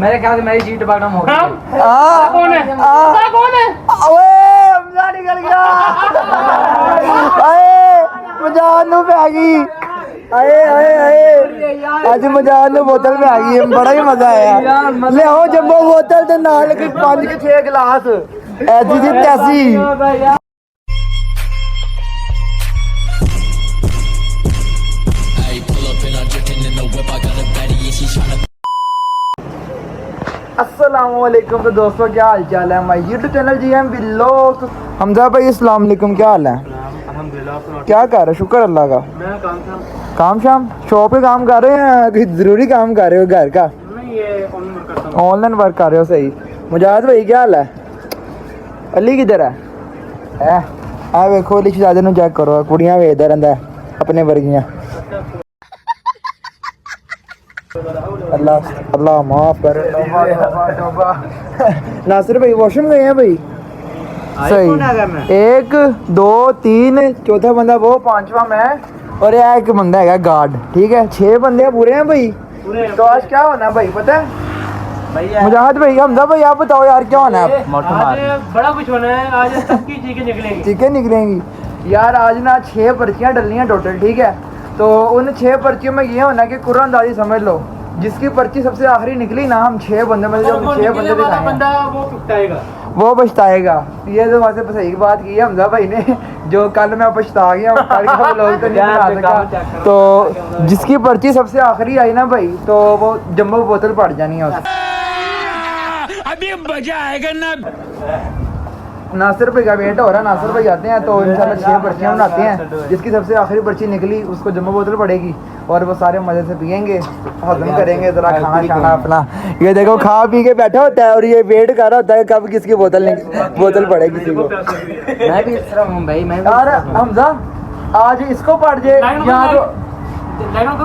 मेरे ख्याल से मेरी सीट बटम हो गई। कौन है? कौन है? ओए हमजा निकल गया। आए मजान नु पे आ गई। आए आए आए आज मजान नु बोतल में आ गई। बड़ा ही मजा आया। ले आओ जंबो बोतल ते नाल के 5 के 6 गिलास ऐसी जी तैसी। अस्सलामुअलैकुम तो दोस्तों क्या हाल चाल है। हमारे YouTube channel G M vlog. Hamza भाई अस्सलाम वालेकुम, क्या हाल है? अल्हम्दुलिल्लाह। क्या कर रहे? शुक्र अल्लाह का। मैं काम शाम शॉप पे काम कर रहे हैं कि जरूरी काम कर रहे हो घर का? नहीं, ये ऑनलाइन वर्क करता हूं। ऑनलाइन वर्क कर रहे हो, सही। मुजाहिद भाई क्या हाल है? अली किधर है? आ वेखो अली शहजादे नु चेक करो, कुड़ियां वेखदा रहिंदा अपने वर्गियां। अल्लाह अल्लाह माफ कर। नासिर भाई वॉशरूम गए हैं भाई? सही। 1 2 3 चौथा बंदा वो, पांचवा मैं और ये एक बंदा है गार्ड। ठीक है, 6 बंदे पूरे हैं भाई। तो आज क्या होना है भाई पता है? मुजाहिद भाई, हमजा भाई आप बताओ यार क्या होना है? आज बड़ा कुछ होना है। आज सबकी चीखें निकलेंगी। चीखें निकलेंगी यार। आज ना 6 पर्चियां डलनी है टोटल। ठीक है, तो उन 6 पर्चियों में ये होना कि कुरान अंदाजी समझ लो, जिसकी पर्ची सबसे आखिरी निकली ना, हम 6 बंदे में जब 6 बंदे बंदा वो पछताएगा, वो पछताएगा। ये तो वैसे सही बात की है हमजा भाई ने, जो कल मैं पछता गया हूँ। कल का लोग तो नहीं बना सका। तो जिसकी पर्ची सबसे आखिरी आई ना भाई, तो वो जंबो बोतल पड़ जानी है उससे। अभी मजा आएगा ना। नासिर भाई का वेट हो रहा है, नासिर भाई आते हैं तो इंशाल्लाह 6 पर्चियाँ बनाते हैं। जिसकी सबसे आखिरी पर्ची निकली उसको जम्बो बोतल पड़ेगी और वो सारे मजे से पियेंगे, हजम करेंगे, जरा खाना शाना अपना। ये देखो खा पी के बैठा होता है और ये वेट कर रहा होता है कब किसकी बोतल पड़े किसी को। मैं भी इस तरह हूँ भाई। मैं भी यार हमजा आज इसको पड़ जाए यहाँ तो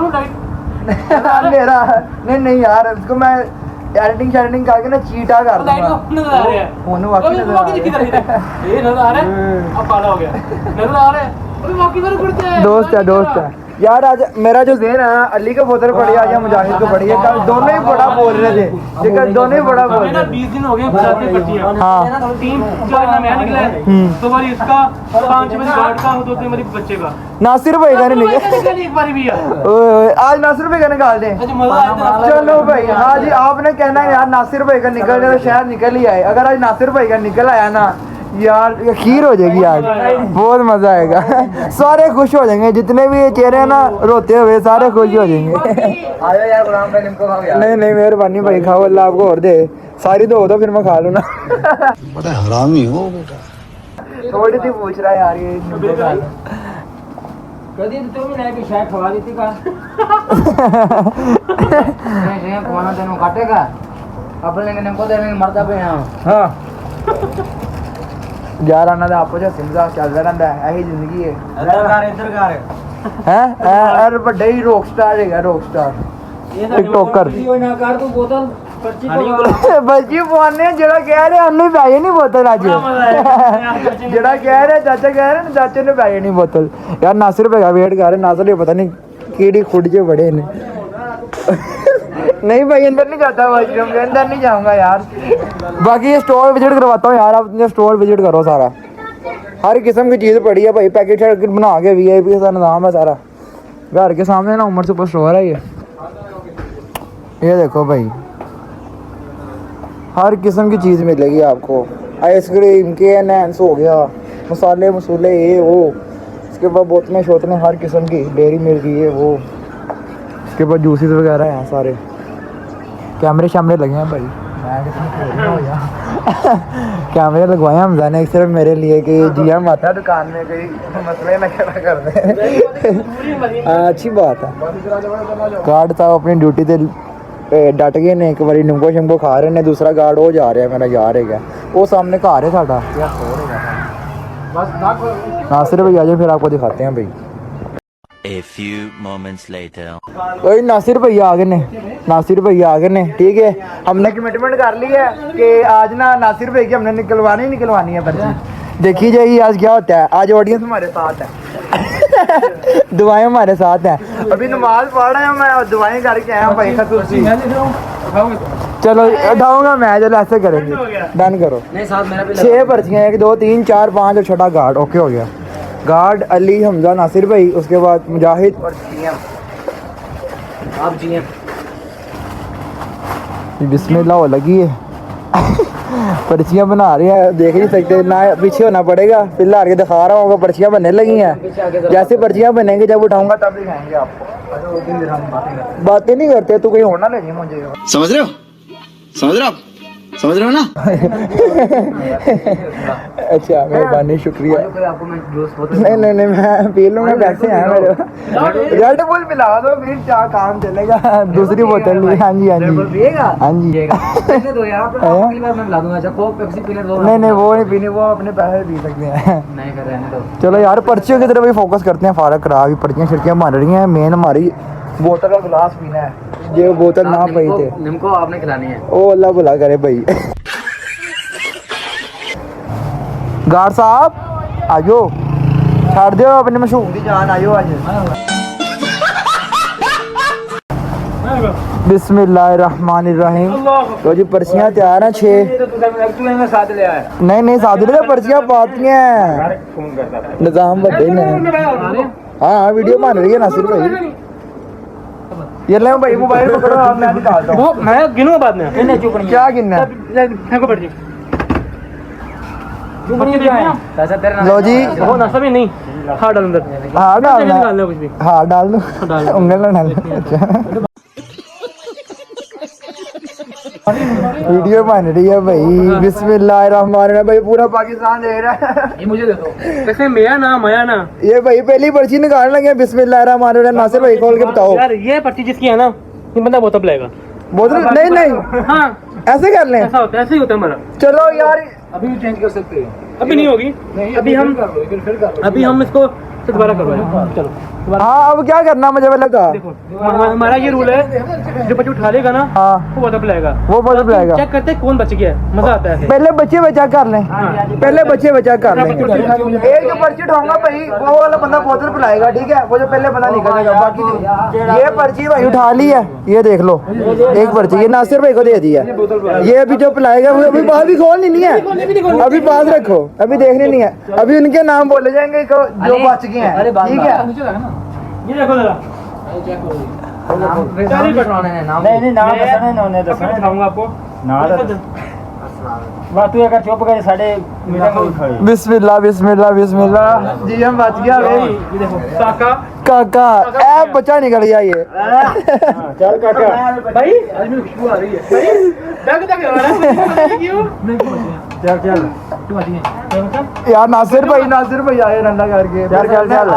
मेरा नहीं यार, इसको मैं एडिटिंग करके ना चीटा कर दूंगा। दोस्त है यार। आज मेरा जो ज़हन है अली को बोतल पड़ी, आज मुजाहिद को पड़ी है। कल दोनों ही बड़ा बोल रहे थे, कल दोनों ही बड़ा बोल रहे थे। 20 दिन हो गए बताते पर्चियां। हाँ, 3 नया निकला है, 2 बार इसका, 5 बजे गार्ड का, 2 मेरे बच्चे का। नासिर भाई का नहीं निकल एक बार भी आज नासिर भाई का निकाल दें। चलो भाई, आज आपने कहना है यार नासिर भाई का निकल जाए तो शायद निकल ही आए। अगर आज नासिर भाई का निकल आया ना यार, खीर हो जाएगी आज, बहुत मजा आएगा। सारे खुश हो जाएंगे, जितने भी चेहरे हैं ना रोते हुए सारे खुश हो जाएंगे। आयो यार गुलाम भाई, इनको खाओ यार। नहीं मेहरबानी भाई, खाओ, अल्लाह आपको और दे। सारी दो फिर मैं खा लूँ ना। बड़ा हरामी हो बेटा। थोड़ी सी पूछ रहा है यार ये। कभी तो भी नहीं कि शायद खवा दी थी का। नहीं खवाना तेनों काटेगा अपने ने को देने मरदा पे यहाँ। हाँ यार आना तो आपको सिमजा चलता रहता है, यही जिंदगी है। यार बड़ा ही रॉक स्टार है, रॉक स्टार टिकटॉकर। बच्ची पवाने जेड़ा कह रहे अन्नू पाई नहीं बोतल आज। जेड़ा कह रहे चाचा कह रहे चाचे ने पाई नहीं बोतल। यार नासिर भाई का वेट कर रहे, नासिर ये पता नहीं कीड़ी खुद के बड़े ने। नहीं भाई अंदर नहीं जाता, वॉशरूम के अंदर नहीं जाऊंगा यार। बाकी ये स्टोर विजिट करवाता हूँ यार, आप स्टोर विजिट करो सारा। हर किस्म की चीज़ पड़ी है भाई, पैकेट शैकेट बना के VIP का निज़ाम है सारा। घर के सामने ना उमर सुपर स्टोर है ये देखो भाई, हर किस्म की चीज़ मिलेगी आपको। आइसक्रीम के एनहांस हो गया, मसाले मसूले ये वो, इसके बाद बोतलें शोतलें हर किस्म की, डेयरी मिल्क ये वो, इसके बाद जूसेस वगैरह हैं सारे। कैमरे शैमरे लगे हैं भाई, कैमरे लगवाए हमजा ने सिर्फ मेरे लिए कि जी हम आता है दुकान में कोई मसले ना खड़ा कर दे। अच्छी बात है। गार्ड साहब अपनी ड्यूटी से डट गए ने। एक बारी निम्बो शिम्बो खा रहे ने, दूसरा गार्ड वो जा रहा है, मेरा यार है वो सामने घर है साडा। नासिर भाई आ जाए फिर आपको दिखाते हैं भाई। A few moments later. ओए नासिर भैया आ गए ने, नासिर भैया आ गए ने। ठीक है, हमने कमिटमेंट कर ली है कि आज ना नासिर भाई की हमने निकलवानी है पर्ची। देखी जाएगी आज क्या होता है। आज ऑडियंस हमारे साथ है। दुआएं हमारे साथ हैं। अभी नमाज पढ़ रहे हैं, मैं दुआएं करके आया हूँ भाई। खसूसी चलो उठाऊंगा मैं, चलो ऐसे करेंगे, डन करो। नहीं साथ मेरा भी 6 पर्चियाँ, 1 2 3 4 5 और छठा गार्ड। ओके हो गया। गार्ड अली, हमजा, नासिर भाई, उसके बाद मुजाहिद और आप जी बिस्मिल्लाह हो लगी है। पर्चियाँ बना रही हैं, देख नहीं सकते ना, पीछे होना पड़ेगा। फिलहाल के दिखा रहा हूँ, पर्चियाँ बनने लगी हैं। जैसे पर्चियाँ बनेंगी जब उठाऊंगा तब दिखाएंगे आपको। बातें नहीं करते तो कोई होना लगे मुझे। समझ रहे हो, समझ रहे हो आप, समझ रहे हो ना? अच्छा मेहरबानी, शुक्रिया। आपको मैं जूस नहीं नहीं नहीं, मैं पी लूँगा, पैसे हैं मेरे। रेड बुल पिला दो फिर क्या काम चलेगा। दूसरी बोतल ली। हाँ जी हाँ जी हाँ जी। पीने दो यार, अगली बार मैं मिला दूंगा। अच्छा कोक पेप्सी पीने दो। नहीं वो नहीं पीनी, वो अपने पैसे पी सकते हैं। नहीं कर रहने दो। चलो यार पर्चियों की तरफ भी फोकस करते हैं। फारक करा, अभी पर्चियाँ छिड़कियाँ बन रही हैं। मेन हमारी बोतल का गिलास पीना है, ये बोतल ना पई थे। निम्को आपने खिलानी है। ओ अल्लाह भला करे भाई। गार्ड साहब आजो, छाड़ दो अपने मशहूर की जान, आयो आज। बिस्मिल्लाहिर्रहमानिर्रहीम। तो जी पर्चियाँ तैयार हैं 6। साथ ले आया। नहीं साधु ने पर्चियाँ पाती हैं, निजाम बड़े ने। हाँ वीडियो बन रही है नासिर भाई। ये ले भाई मोबाइल पकड़ो आप, मैं निकालता हूँ। मैं गिनूंगा बाद में। नहीं चुप नहीं क्या गिनना है? फेंको पर्ची। चुप नहीं क्या है? ऐसा तेरे लो जी, वो ना सभी नहीं, हाँ डाल अंदर। हाँ डालना, निकालना कुछ भी। हाँ डाल दो, डाल दो। उंगल ना डाल। अच्छा वीडियो बन रही है भाई। बिस्मिल्लाहिर्रहमानिर्रहीम। भाई पूरा पाकिस्तान देख रहा है। ये मुझे दे दो। कैसे मेरा ना माया ना ये भाई पहली पर्ची निकालने लगे। बिस्मिल्लाहिर्रहमानिर्रहीम। नासिर भाई खोल के बताओ। यार, ये पर्ची जिसकी है ना, ये बंदा बहुत अब लेगा। बोतल नहीं हाँ ऐसे कर लें। ऐसा होता है, ऐसे ही होता है हमारा। चलो यार अभी भी चेंज कर सकते हो। अभी नहीं होगी। अभी हम इसको से दोबारा करवाएं। चलो हाँ अब क्या करना मुझे लगा। देखो हमारा ये रूल है, जो बच्चे उठा लेगा ना हाँ वो बहुत अब लेगा। वो बहुत बुलाएगा। चेक करते हैं कौन बच गया है, मजा आता है। पहले बच्चे बचा कर लें, पहले बच्चे बचा कर लें। एक जो पर्ची उठाऊंगा भाई वो वाला बंदा बोतल पिलाएगा, ठीक है? वो जो पहले बंदा निकलेगा, बाकी नहीं। ये पर्ची भाई उठा ली है, ये देख लो एक पर्ची, ये नासिर भाई को दे दी है। ये अभी जो पिलाएगा वो अभी बाहर भी खोलनी नहीं है, अभी पास रखो, अभी देखनी नहीं है। अभी उनके नाम बोले जाएंगे जो बच गए हैं, ठीक है? ये देखो जरा, नहीं नाम दसना इन्होंने दसना दिखाऊंगा आपको। वाह तू अगर चुप कर साढ़े मीटिंग में खड़ी। बिस्मिल्लाह बिस्मिल्लाह बिस्मिल्लाह। जी हम बच गया ये देखो काका काका, ऐ बच्चा निकल गया ये। चल काका भाई, आज मेरी खुशबू आ रही है भाई। बैग तक आ रहा है क्यों? चल चल यार नासिर भाई आए रंडा करके। चल चल चल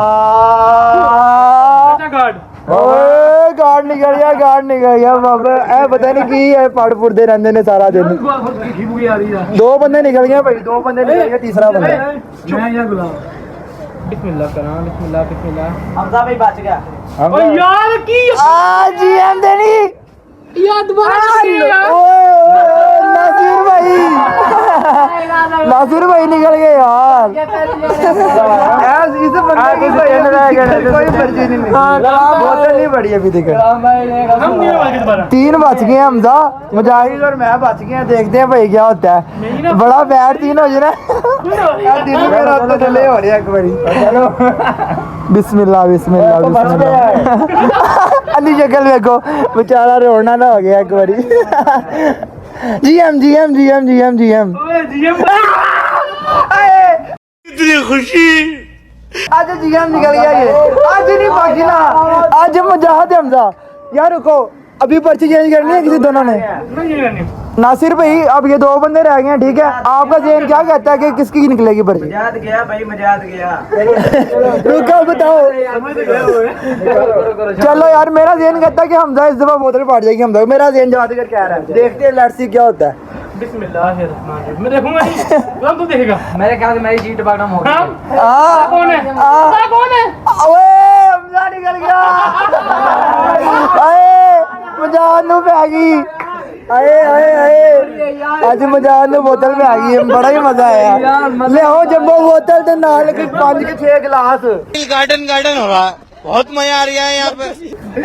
गार्ड ओए गार्ड निकल गया बाबा। ऐ पता नहीं की है, पड़ पुड़ते रहते ने सारा दिन। खुशबू आ रही है। 2 बंदे निकल गए भाई, 2 बंदे निकल गए, तीसरा बंदा मैं ये गुलाम। बिस्मिल्लाह करा, बिस्मिल्लाह बिस्मिल्लाह। हमजा भाई बच गया। ओ यार की आज हम देनी यार दोबारा नासिर भाई निकल गए यार। इसे कोई पर्ची नहीं, बोतल नहीं पड़ी अभी तक। हम नहीं वाले दोबारा। 3 बच गए, हमजा मुजाहिद और मैं बच गए। देखते हैं भाई क्या होता है। बड़ा बैड 3 हो जाए ना, दिन में रात तो चले हो रहे एक बारी। बिस्मिल्लाह बिस्मिल्लाह बिस्मिल्लाह। अली शक्ल देखो, बेचारा रोना ना हो गया एक बारी। जी हम इतनी खुशी, आज जीएम निकल गया ये। आज नहीं बाकी ना, आज मुजाहिद हमजा। यार रुको, अभी पर्ची चेंज करनी है किसी दोनों ने। नासिर भाई अब ये 2 बंदे रह गए हैं, ठीक है? आपका ज़हन क्या कहता है कि किसकी निकलेगी पर्ची? मजाद गया भाई, मजाद गया। रुको बताओ। चलो यार मेरा ज़हन कहता है कि हमजा इस दफा बोतल फाड़ जाएगी। हमजा मेरा ज़हन जवाब कर कह रहा है, देखते हैं लेट्स सी क्या होता है। बिस्मिल्लाहिर्रहमानिर्रहीम। मैं देखूंगा नहीं, तू देखेगा। मेरे ख्याल से मेरी सीट पकड़ा हो हाँ? गई। कौन है? कौन है? ओए हमजा निकल गया। आए मुजाहिद नु पै गई। आए आज मुजाहिद नु बोतल पे आ गई, बड़ा ही मजा आया। ले आओ जम्बो बोतल ते नाल के 5 के 6 गिलास। गार्डन हो रहा है, बहुत मजा आ रहा है यहाँ पे।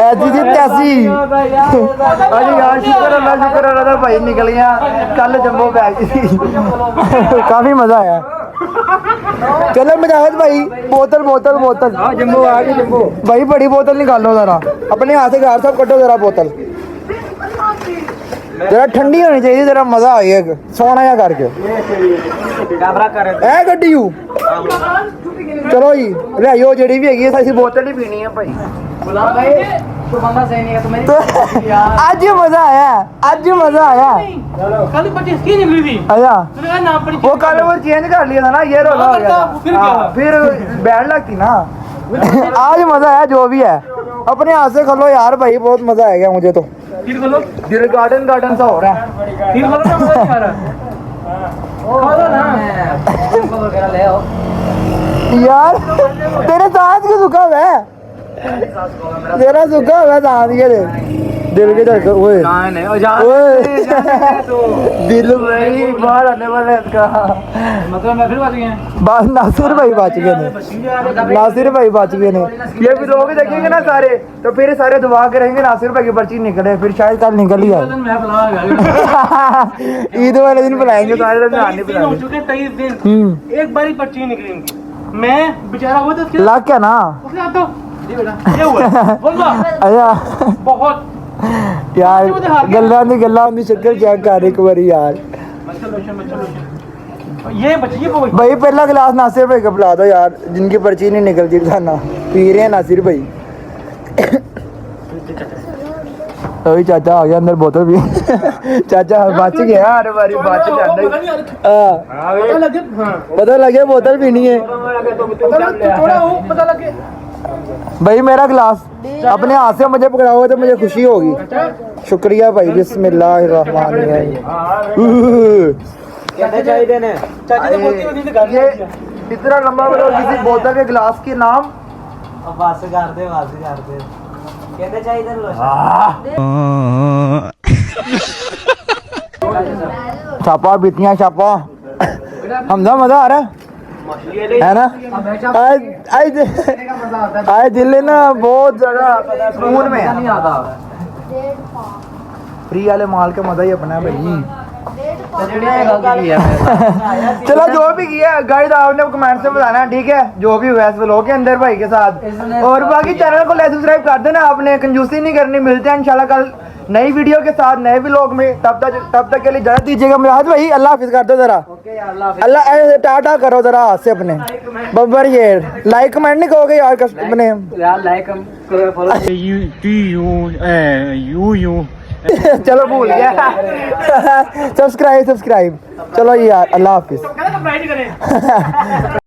ऐसी जी तैसी अरे यार शुक्र अल्लाह था भाई निकल गया कल जम्बो बैग काफी मजा आया चलो मुजाहिद भाई बोतल बोतल बोतल जम्बो आ गई जम्बो भाई बड़ी बोतल निकालो जरा अपने हाथ से घर सब कटो जरा बोतल जरा ठंडी होनी चाहिए जरा मजा आ गया सोना या करके कैमरा कर ए गड्डी चलो जी लियाओ जेडी भी हैगी ऐसी बोतल ही पीनी है भाई गुलाम भाई तो बंदा सही नहीं है तुम्हें आज मजा आया आज मजा आया कल 25 की निकली थी अच्छा तूने कहा नाम पड़ी वो कल वो चेंज कर लिया था ना ये रोला हो गया फिर था क्या? हाँ, फिर बैड लगती ना आज मजा आया जो भी है अपने हाथ से खोलो यार भाई बहुत मजा आएगा मुझे तो फिर खोलो दिल गार्डन गार्डन सा हो रहा है फिर खोलो ना मजा नहीं आ रहा खोलो ना तुमको वगैरह ले आओ यार तेरे दांत क्यों सूखा हुआ है तेरा सूखा हुआ है दांत के दिल के धड़कन ओए ओए दिल में बाहर आने वाला है इसका मतलब मैं फिर बच गया बस नासिर भाई बच गए ने नासिर भाई बच गए ने ये भी लोग देखेंगे ना सारे तो फिर सारे दुआ करेंगे नासिर भाई की पर्ची निकले फिर शायद कल निकल ही आए मैं बुलाया ईद वाले दिन बुलाएंगे सारे दिन आने हो बुलाएंगे चुके 23 दिन एक बारी पर्ची निकली उनकी मैं बेचारा हुआ तो उसके लग क्या ना उसने हाथ दो जी बेटा ये हुआ बोल अच्छा बहुत यार गल्ला दी शक्ल चेक कर एक बारी यार ये बच्ची वो भाई पहला गिलास नासिर भाई का पिला दो यार जिनकी पर्ची नहीं निकलती खाना पी रहे हैं नासिर भाई अभी चाचा आ गया अंदर बोतल भी चाचा बच गया हर बारी बच जाता पता लगे बोतल पीनी है पता लगे भाई मेरा गिलास अपने हाथ से मुझे पकड़ाओगे तो मुझे खुशी होगी शुक्रिया भाई बिस्मिल्लाहिर्रहमानिर्रहीम कहते चाहिए ने चाची ने बोलती हुई दिखा ये इतना लंबा बताओ किसी बोतल के गिलास के नाम वास कर दे कहते चाहिए लो छापा बीतियां छापा हमदा मजा आ रहा है ना आज दिल ना बहुत ज्यादा सुकून में नहीं है आता फ्री वाले माल का मजा ही अपना है भाई गलती की है चलो जो भी किया गाइड आपने कमेंट से बताना है ठीक है जो भी हुआ इस व्लॉग के अंदर भाई के साथ और बाकी चैनल को लाइक सब्सक्राइब कर देना आपने कंजूसी नहीं करनी मिलते हैं इंशाल्लाह कल नई वीडियो के साथ नए व्लॉग में तब तक के लिए इजाजत दीजिएगा मुराद भाई अल्लाह हाफिज कर दो जरा अल्लाह टाटा करो जरा हाथ से अपने बब्बर ये लाइक कमेंट नहीं कहोगे यार अपने यार लाइक करो फॉलो चलो भूल गया सब्सक्राइब चलो यार अल्लाह हाफिज करें